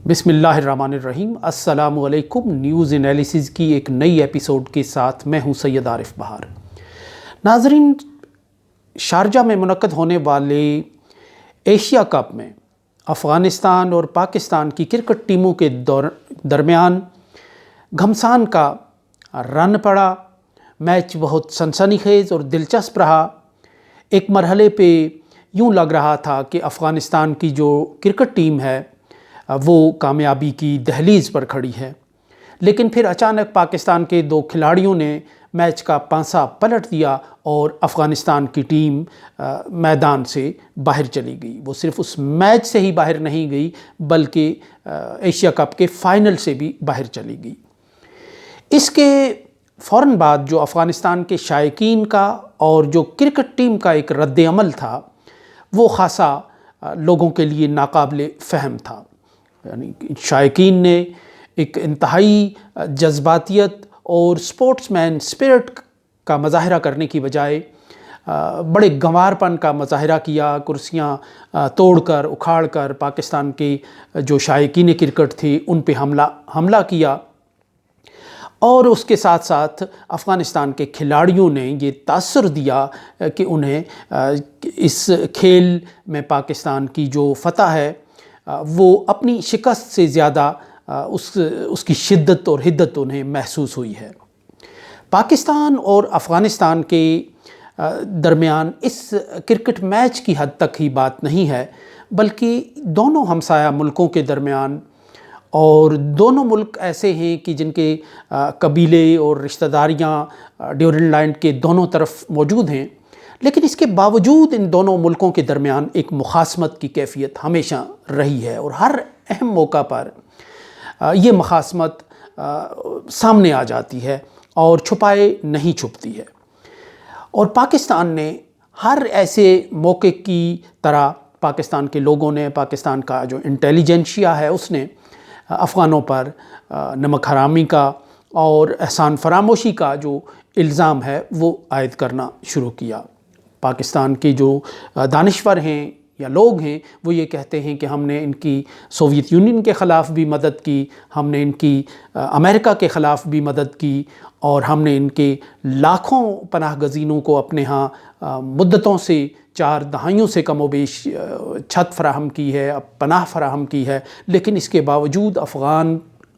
بسم اللہ الرحمن الرحیم۔ السلام علیکم۔ نیوز انالیسز کی ایک نئی ایپیسوڈ کے ساتھ میں ہوں سید عارف بہار۔ ناظرین، شارجہ میں منعقد ہونے والے ایشیا کپ میں افغانستان اور پاکستان کی کرکٹ ٹیموں کے درمیان گھمسان کا رن پڑا۔ میچ بہت سنسنی خیز اور دلچسپ رہا۔ ایک مرحلے پہ یوں لگ رہا تھا کہ افغانستان کی جو کرکٹ ٹیم ہے وہ کامیابی کی دہلیز پر کھڑی ہے، لیکن پھر اچانک پاکستان کے دو کھلاڑیوں نے میچ کا پانسا پلٹ دیا اور افغانستان کی ٹیم میدان سے باہر چلی گئی۔ وہ صرف اس میچ سے ہی باہر نہیں گئی بلکہ ایشیا کپ کے فائنل سے بھی باہر چلی گئی۔ اس کے فوراً بعد جو افغانستان کے شائقین کا اور جو کرکٹ ٹیم کا ایک رد عمل تھا وہ خاصا لوگوں کے لیے ناقابل فہم تھا۔ یعنی شائقین نے ایک انتہائی جذباتیت اور سپورٹس مین اسپرٹ کا مظاہرہ کرنے کی بجائے بڑے گنوار پن کا مظاہرہ کیا۔ کرسیاں توڑ کر اکھاڑ کر پاکستان کے جو شائقین کرکٹ تھے ان پہ حملہ کیا، اور اس کے ساتھ ساتھ افغانستان کے کھلاڑیوں نے یہ تاثر دیا کہ انہیں اس کھیل میں پاکستان کی جو فتح ہے وہ اپنی شکست سے زیادہ اس کی شدت اور حدت انہیں محسوس ہوئی ہے۔ پاکستان اور افغانستان کے درمیان اس کرکٹ میچ کی حد تک ہی بات نہیں ہے، بلکہ دونوں ہمسایہ ملکوں کے درمیان، اور دونوں ملک ایسے ہیں کہ جن کے قبیلے اور رشتہ داریاں ڈیورنڈ لائن کے دونوں طرف موجود ہیں، لیکن اس کے باوجود ان دونوں ملکوں کے درمیان ایک مخاصمت کی کیفیت ہمیشہ رہی ہے، اور ہر اہم موقع پر یہ مخاصمت سامنے آ جاتی ہے اور چھپائے نہیں چھپتی ہے۔ اور پاکستان نے ہر ایسے موقع کی طرح پاکستان کے لوگوں نے، پاکستان کا جو انٹیلیجنشیا ہے اس نے افغانوں پر نمک حرامی کا اور احسان فراموشی کا جو الزام ہے وہ عائد کرنا شروع کیا۔ پاکستان کے جو دانشور ہیں یا لوگ ہیں وہ یہ کہتے ہیں کہ ہم نے ان کی سوویت یونین کے خلاف بھی مدد کی، ہم نے ان کی امریکہ کے خلاف بھی مدد کی، اور ہم نے ان کے لاکھوں پناہ گزینوں کو اپنے ہاں مدتوں سے 4 دہائیوں سے کم و بیش چھت فراہم کی ہے، پناہ فراہم کی ہے، لیکن اس کے باوجود افغان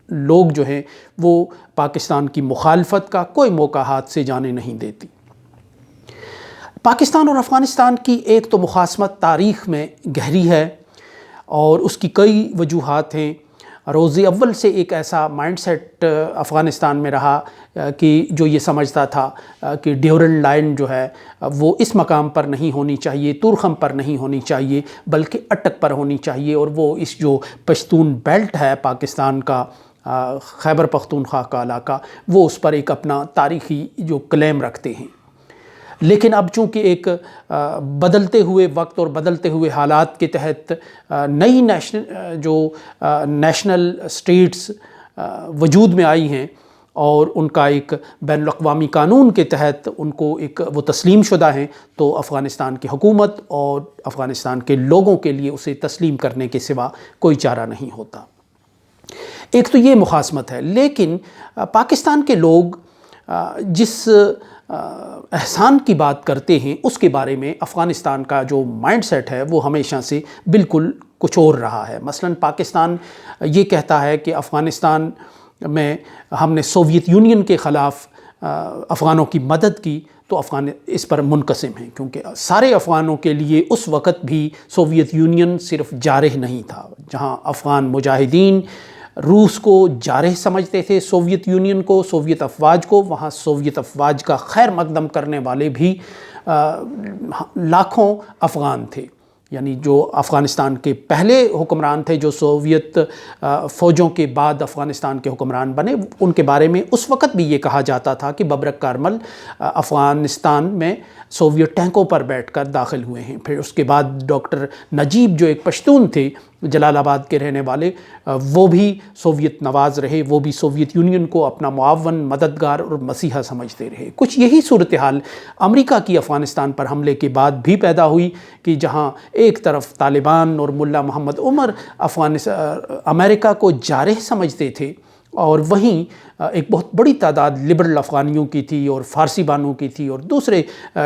لوگ جو ہیں وہ پاکستان کی مخالفت کا کوئی موقع ہاتھ سے جانے نہیں دیتی۔ پاکستان اور افغانستان کی ایک تو مخاصمت تاریخ میں گہری ہے اور اس کی کئی وجوہات ہیں۔ روز اول سے ایک ایسا مائنڈ سیٹ افغانستان میں رہا کہ جو یہ سمجھتا تھا کہ ڈیورنڈ لائن جو ہے وہ اس مقام پر نہیں ہونی چاہیے، تورخم پر نہیں ہونی چاہیے، بلکہ اٹک پر ہونی چاہیے، اور وہ اس جو پشتون بیلٹ ہے پاکستان کا، خیبر پختونخوا کا علاقہ، وہ اس پر ایک اپنا تاریخی جو کلیم رکھتے ہیں۔ لیکن اب چونکہ ایک بدلتے ہوئے وقت اور بدلتے ہوئے حالات کے تحت نئی نیشنل اسٹیٹس وجود میں آئی ہیں، اور ان کا ایک بین الاقوامی قانون کے تحت ان کو ایک وہ تسلیم شدہ ہیں، تو افغانستان کی حکومت اور افغانستان کے لوگوں کے لیے اسے تسلیم کرنے کے سوا کوئی چارہ نہیں ہوتا۔ ایک تو یہ مخاصمت ہے، لیکن پاکستان کے لوگ جس احسان کی بات کرتے ہیں اس کے بارے میں افغانستان کا جو مائنڈ سیٹ ہے وہ ہمیشہ سے بالکل کچھ اور رہا ہے۔ مثلا پاکستان یہ کہتا ہے کہ افغانستان میں ہم نے سوویت یونین کے خلاف افغانوں کی مدد کی، تو افغان اس پر منقسم ہیں، کیونکہ سارے افغانوں کے لیے اس وقت بھی سوویت یونین صرف جارح نہیں تھا۔ جہاں افغان مجاہدین روس کو جارح سمجھتے تھے، سوویت یونین کو، سوویت افواج کو، وہاں سوویت افواج کا خیر مقدم کرنے والے بھی لاکھوں افغان تھے۔ یعنی جو افغانستان کے پہلے حکمران تھے، جو سوویت فوجوں کے بعد افغانستان کے حکمران بنے، ان کے بارے میں اس وقت بھی یہ کہا جاتا تھا کہ ببرک کارمل افغانستان میں سوویت ٹینکوں پر بیٹھ کر داخل ہوئے ہیں۔ پھر اس کے بعد ڈاکٹر نجیب جو ایک پشتون تھے جلال آباد کے رہنے والے، وہ بھی سوویت نواز رہے، وہ بھی سوویت یونین کو اپنا معاون، مددگار اور مسیحا سمجھتے رہے۔ کچھ یہی صورتحال امریکہ کی افغانستان پر حملے کے بعد بھی پیدا ہوئی کہ جہاں ایک طرف طالبان اور ملا محمد عمر امریکہ کو جارح سمجھتے تھے، اور وہیں ایک بہت بڑی تعداد لبرل افغانیوں کی تھی اور فارسی بانوں کی تھی اور دوسرے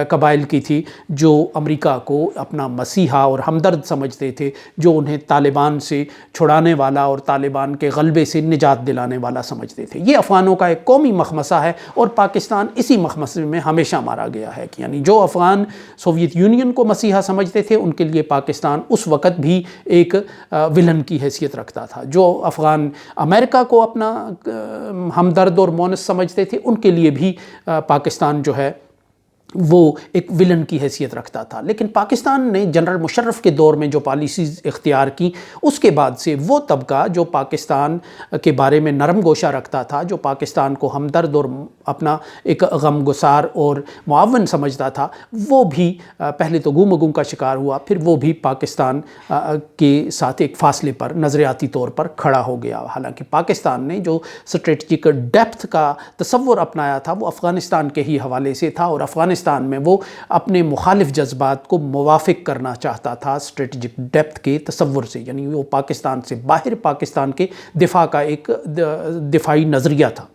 قبائل کی تھی جو امریکہ کو اپنا مسیحا اور ہمدرد سمجھتے تھے، جو انہیں طالبان سے چھڑانے والا اور طالبان کے غلبے سے نجات دلانے والا سمجھتے تھے۔ یہ افغانوں کا ایک قومی مخمصہ ہے اور پاکستان اسی مخمصے میں ہمیشہ مارا گیا ہے کہ یعنی جو افغان سوویت یونین کو مسیحا سمجھتے تھے ان کے لیے پاکستان اس وقت بھی ایک ولن کی حیثیت رکھتا تھا، جو افغان امریکہ کو اپنا ہمدرد اور مونس سمجھتے تھے ان کے لیے بھی پاکستان جو ہے وہ ایک ولن کی حیثیت رکھتا تھا۔ لیکن پاکستان نے جنرل مشرف کے دور میں جو پالیسیز اختیار کی، اس کے بعد سے وہ طبقہ جو پاکستان کے بارے میں نرم گوشہ رکھتا تھا، جو پاکستان کو ہمدرد اور اپنا ایک غمگسار اور معاون سمجھتا تھا، وہ بھی پہلے تو گو مگوں کا شکار ہوا، پھر وہ بھی پاکستان کے ساتھ ایک فاصلے پر نظریاتی طور پر کھڑا ہو گیا۔ حالانکہ پاکستان نے جو اسٹریٹجک ڈیپتھ کا تصور اپنایا تھا وہ افغانستان کے ہی حوالے سے تھا، اور افغانستان میں وہ اپنے مخالف جذبات کو موافق کرنا چاہتا تھا اسٹریٹجک ڈیپتھ کے تصور سے، یعنی وہ پاکستان سے باہر پاکستان کے دفاع کا ایک دفاعی نظریہ تھا۔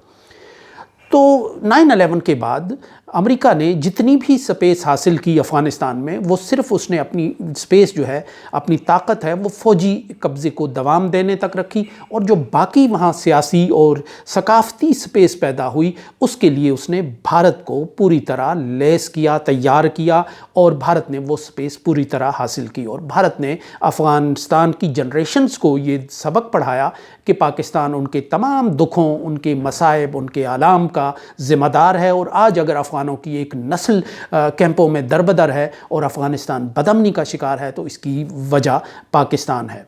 تو 9/11 کے بعد امریکہ نے جتنی بھی سپیس حاصل کی افغانستان میں، وہ صرف اس نے اپنی سپیس جو ہے، اپنی طاقت ہے، وہ فوجی قبضے کو دوام دینے تک رکھی، اور جو باقی وہاں سیاسی اور ثقافتی سپیس پیدا ہوئی اس کے لیے اس نے بھارت کو پوری طرح لیس کیا، تیار کیا، اور بھارت نے وہ سپیس پوری طرح حاصل کی، اور بھارت نے افغانستان کی جنریشنز کو یہ سبق پڑھایا کہ پاکستان ان کے تمام دکھوں، ان کے مصائب، ان کے آلام کا ذمہ دار ہے، اور آج اگر افغانوں کی ایک نسل کیمپوں میں دربدر ہے اور افغانستان بدامنی کا شکار ہے تو اس کی وجہ پاکستان ہے۔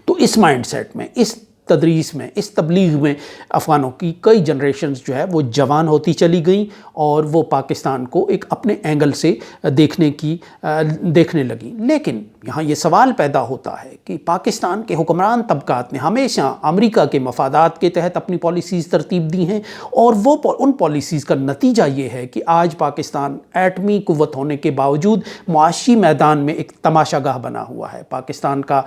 تو اس مائنڈ سیٹ میں، اس تدریس میں، اس تبلیغ میں افغانوں کی کئی جنریشنز جو ہے وہ جوان ہوتی چلی گئیں، اور وہ پاکستان کو ایک اپنے اینگل سے دیکھنے لگیں۔ لیکن یہاں یہ سوال پیدا ہوتا ہے کہ پاکستان کے حکمران طبقات نے ہمیشہ امریکہ کے مفادات کے تحت اپنی پالیسیز ترتیب دی ہیں، اور وہ ان پالیسیز کا نتیجہ یہ ہے کہ آج پاکستان ایٹمی قوت ہونے کے باوجود معاشی میدان میں ایک تماشا گاہ بنا ہوا ہے۔ پاکستان کا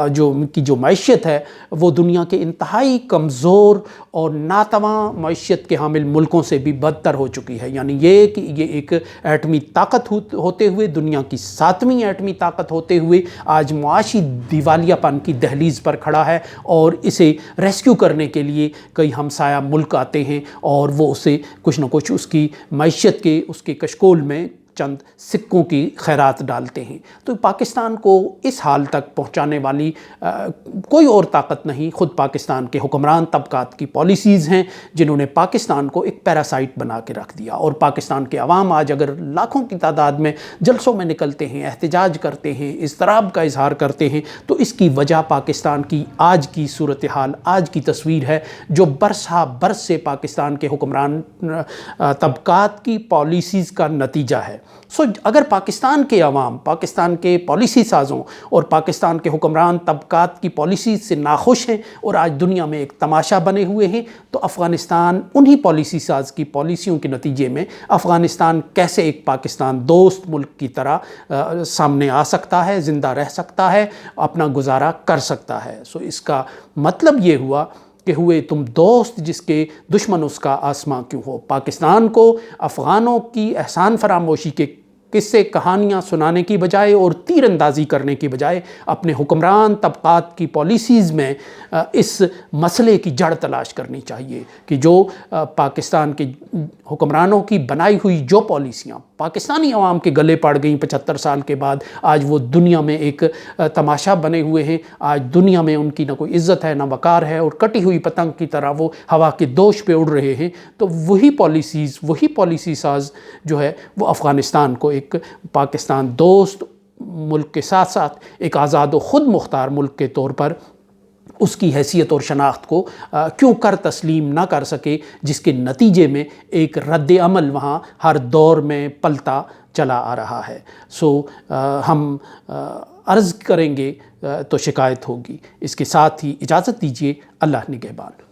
جو معیشت ہے وہ دنیا کے انتہائی کمزور اور ناتواں معیشت کے حامل ملکوں سے بھی بدتر ہو چکی ہے، یعنی یہ کہ یہ ایک ایٹمی طاقت ہوتے ہوئے، دنیا کی 7ویں ایٹمی طاقت ہوتے ہوئے آج معاشی دیوالیہ پن کی دہلیز پر کھڑا ہے، اور اسے ریسکیو کرنے کے لیے کئی ہمسایہ ملک آتے ہیں اور وہ اسے کچھ نہ کچھ اس کی معیشت کے، اس کے کشکول میں چند سکوں کی خیرات ڈالتے ہیں۔ تو پاکستان کو اس حال تک پہنچانے والی کوئی اور طاقت نہیں، خود پاکستان کے حکمران طبقات کی پالیسیز ہیں جنہوں نے پاکستان کو ایک پیراسائٹ بنا کے رکھ دیا۔ اور پاکستان کے عوام آج اگر لاکھوں کی تعداد میں جلسوں میں نکلتے ہیں، احتجاج کرتے ہیں، اضطراب کا اظہار کرتے ہیں، تو اس کی وجہ پاکستان کی آج کی صورتحال، آج کی تصویر ہے، جو برسہ برس سے پاکستان کے حکمران طبقات کی پالیسیز کا نتیجہ ہے۔ اگر پاکستان کے عوام، پاکستان کے پالیسی سازوں اور پاکستان کے حکمران طبقات کی پالیسیز سے ناخوش ہیں اور آج دنیا میں ایک تماشا بنے ہوئے ہیں، تو افغانستان انہی پالیسی ساز کی پالیسیوں کے نتیجے میں افغانستان کیسے ایک پاکستان دوست ملک کی طرح سامنے آ سکتا ہے، زندہ رہ سکتا ہے، اپنا گزارا کر سکتا ہے۔ اس کا مطلب یہ ہوا کہ ہوئے تم دوست جس کے دشمن اس کا آسماں کیوں ہو۔ پاکستان کو افغانوں کی احسان فراموشی کے قصے کہانیاں سنانے کی بجائے اور تیر اندازی کرنے کی بجائے اپنے حکمران طبقات کی پالیسیز میں اس مسئلے کی جڑ تلاش کرنی چاہیے کہ جو پاکستان کے حکمرانوں کی بنائی ہوئی جو پالیسیاں پاکستانی عوام کے گلے پڑ گئیں 75 سال کے بعد، آج وہ دنیا میں ایک تماشا بنے ہوئے ہیں۔ آج دنیا میں ان کی نہ کوئی عزت ہے، نہ وقار ہے، اور کٹی ہوئی پتنگ کی طرح وہ ہوا کے دوش پہ اڑ رہے ہیں۔ تو وہی پالیسی ساز جو ہے وہ افغانستان کو ایک پاکستان دوست ملک کے ساتھ ساتھ ایک آزاد و خود مختار ملک کے طور پر اس کی حیثیت اور شناخت کو کیوں کر تسلیم نہ کر سکے، جس کے نتیجے میں ایک رد عمل وہاں ہر دور میں پلتا چلا آ رہا ہے۔ ہم عرض کریں گے تو شکایت ہوگی۔ اس کے ساتھ ہی اجازت دیجیے، اللہ نگہبان۔